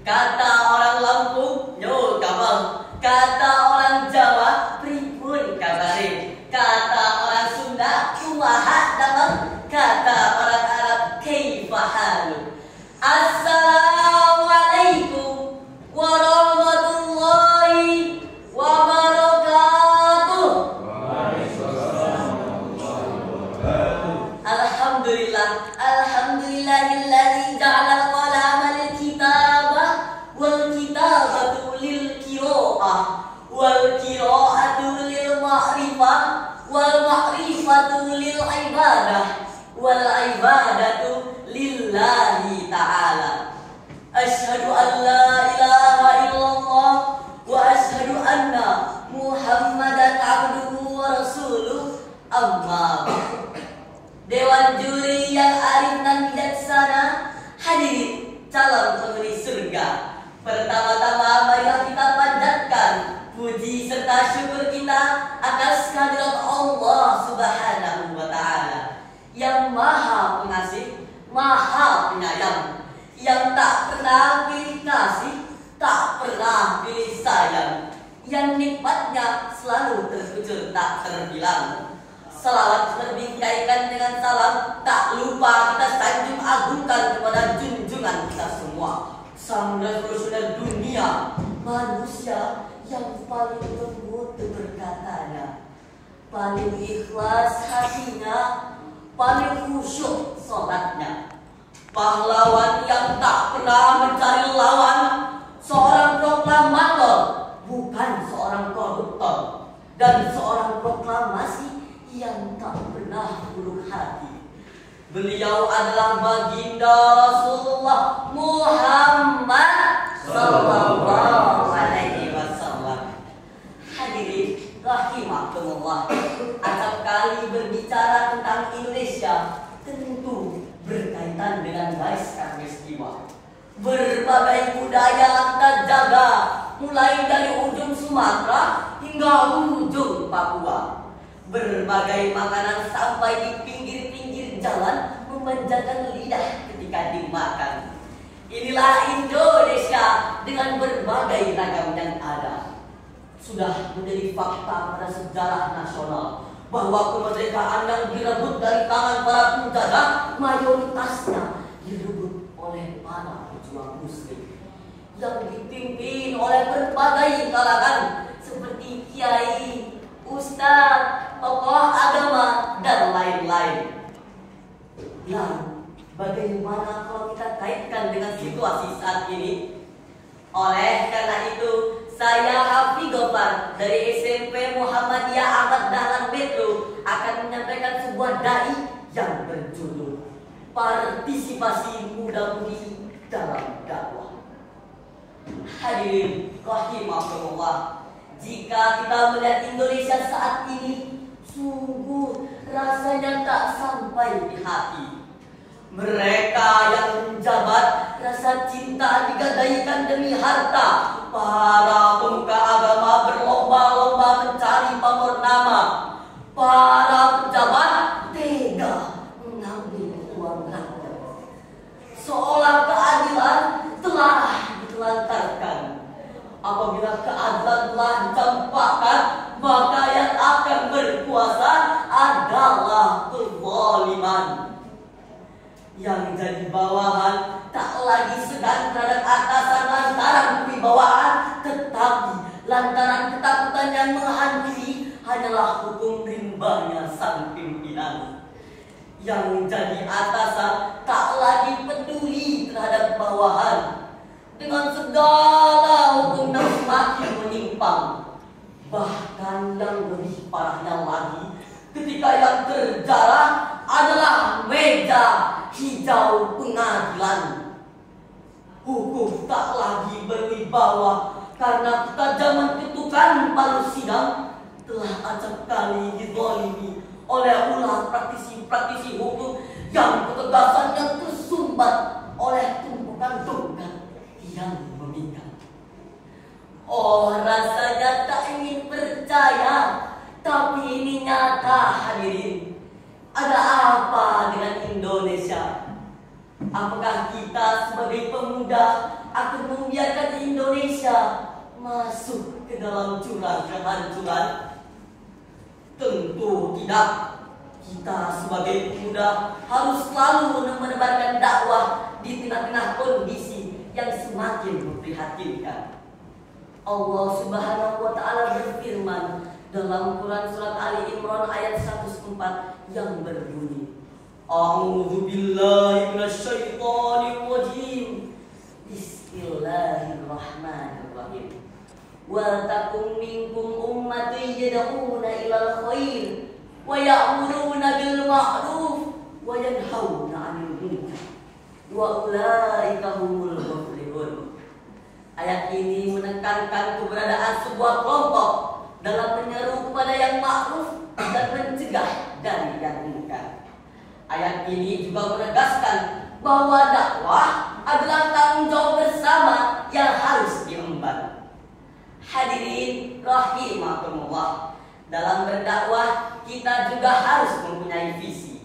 Kata orang Lampung, yo kabang. Kata orang Jawa, pripun kabare. Kata orang Sunda, kumaha damang. Kata orang Arab, kaifa halu. Assalamualaikum warahmatullahi wabarakatuh. Alhamdulillah, alhamdulillahilladzi ja'ala al-qalama lil-kitabah wal kitabatu lil-qira'ah wal qira'atu lil-ma'rifah wal ma'rifatu lil-ibadah wal ibadatu lillahi ta'ala. Asyhadu an la ilaha illallah wa asyhadu anna Muhammadan abduhu wa rasuluh. Amma ba'du. Dewan juri yang arif dan bijaksana, hadirin calon penghuni surga. Pertama-tama marilah kita panjatkan puji serta syukur kita atas kehadirat Allah Subhanahu wa Ta'ala yang Maha Pengasih, Maha Penyayang, yang tak pernah pilih kasih, tak pernah pilih sayang, yang nikmatnya selalu terkucur tak terbilang. Salawat terbingkaikan dengan salam, tak lupa kita sanjung agungkan kepada junjungan kita semua, sang revolusioner dunia, manusia yang paling lembut berkatanya, paling ikhlas hatinya, paling khusyuk sholatnya, pahlawan yang tak pernah mencari lawan, seorang proklamator, bukan seorang koruptor, dan seorang proklamasi yang tak pernah buruk hati. Beliau adalah baginda Rasulullah Muhammad sallallahu alaihi wasallam. Hadirin rahimakumullah, acap kali berbicara tentang Indonesia tentu berkaitan dengan naskah peristiwa. Berbagai budaya kita jaga, mulai dari ujung Sumatera hingga ujung Papua. Berbagai makanan sampai di pinggir-pinggir jalan memanjakan lidah ketika dimakan. Inilah Indonesia dengan berbagai ragam yang ada. Sudah menjadi fakta pada sejarah nasional bahwa kemerdekaan yang direbut dari tangan para penjajah mayoritasnya direbut oleh para pejuang muslim yang dipimpin oleh berbagai kalangan seperti kiai, ustaz, tokoh agama, dan lain-lain. Dan bagaimana kalau kita kaitkan dengan situasi saat ini? Oleh karena itu, saya Hafi Gofar dari SMP Muhammadiyah Ahmad Dahlan Metro akan menyampaikan sebuah dai yang berjudul Partisipasi Muda-Mudi dalam Dakwah. Hadirin rahimakumullah, jika kita melihat Indonesia saat ini, sungguh rasanya tak sampai di hati. Mereka yang menjabat, rasa cinta digadaikan demi harta. Para pemuka agama berlomba-lomba mencari pamor nama. Para pejabat tega mengambil uang rakyat. Seolah keadilan telah ditelantarkan. Apabila keadilan telah dicampakkan, maka yang akan berkuasa adalah kezaliman. Yang jadi bawahan tak lagi segan terhadap atasan lantaran kewibawaan, tetapi lantaran ketakutan yang menghantui hanyalah hukum rimbanya sang pimpinan. Yang jadi atasan tak lagi peduli terhadap bawahan, dengan segala hukum yang semakin menyimpang. Bahkan yang lebih parahnya lagi, ketika yang terjarah adalah meja hijau pengadilan. Hukum tak lagi berwibawa karena ketajaman ketukan palu sidang telah acap kali dizalimi oleh ulah praktisi-praktisi hukum yang ketegasannya tersumbat oleh tumpukan dogat yang memikat. Oh, rasanya tak ingin percaya, tapi ini nyata hadirin. Ada apa dengan Indonesia? Apakah kita sebagai pemuda akan membiarkan Indonesia masuk ke dalam jurang kehancuran? Tentu tidak. Kita sebagai pemuda harus selalu menebarkan dakwah di tengah-tengah kondisi yang semakin memprihatinkan. Allah Subhanahu wa taala berfirman dalam Quran surat Ali Imran ayat 104 yang berbunyi, A'udzu billahi minasyaitonir rajim. Bismillahirrahmanirrahim. Wa takum minkum ummatun yad'una ilal khair wa ya'muruna bil ma'ruf wa yanhauna 'anil munkar wa ulaika humul muflihun. Ayat ini menekankan keberadaan sebuah kelompok dalam menyeru kepada yang ma'ruf dan mencegah dari yang munkar. Ayat ini juga menegaskan bahwa dakwah adalah tanggung jawab bersama yang harus diemban. Hadirin rahimakumullah, dalam berdakwah kita juga harus mempunyai visi.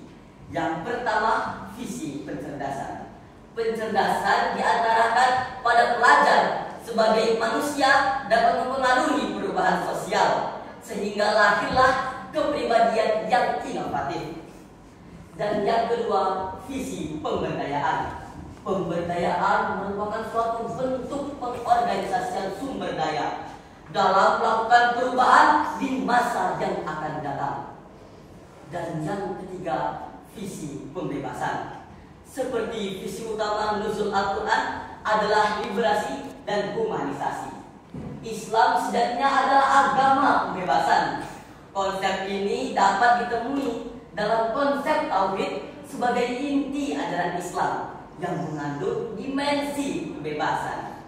Yang pertama, visi pencerdasan. Pencerdasan diantarakan pada pelajar sebagai manusia dapat mempengaruhi perubahan sosial sehingga lahirlah kepribadian yang inovatif. Dan yang kedua, visi pemberdayaan. Pemberdayaan merupakan suatu bentuk pengorganisasian sumber daya dalam melakukan perubahan di masa yang akan datang. Dan yang ketiga, visi pembebasan. Seperti visi utama nuzul Al-Quran adalah liberasi dan humanisasi. Islam sejatinya adalah agama pembebasan. Konsep ini dapat ditemui dalam konsep tauhid sebagai inti ajaran Islam yang mengandung dimensi kebebasan.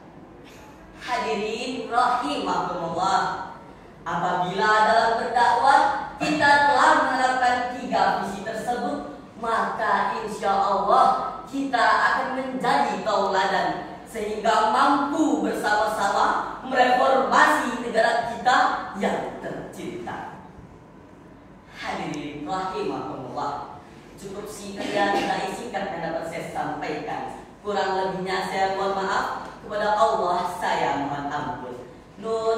Hadirin rahimakumullah, apabila dalam berdakwah kita telah menerapkan 3 visi tersebut, maka insya Allah kita akan menjadi tauladan sehingga mampu bersama-sama mereformasi negara kita yang tercinta. Hadirin rahimakumullah, cukup sekian dari singkat yang dapat saya sampaikan. Kurang lebihnya saya mohon maaf. Kepada Allah saya mohon ampun. Nur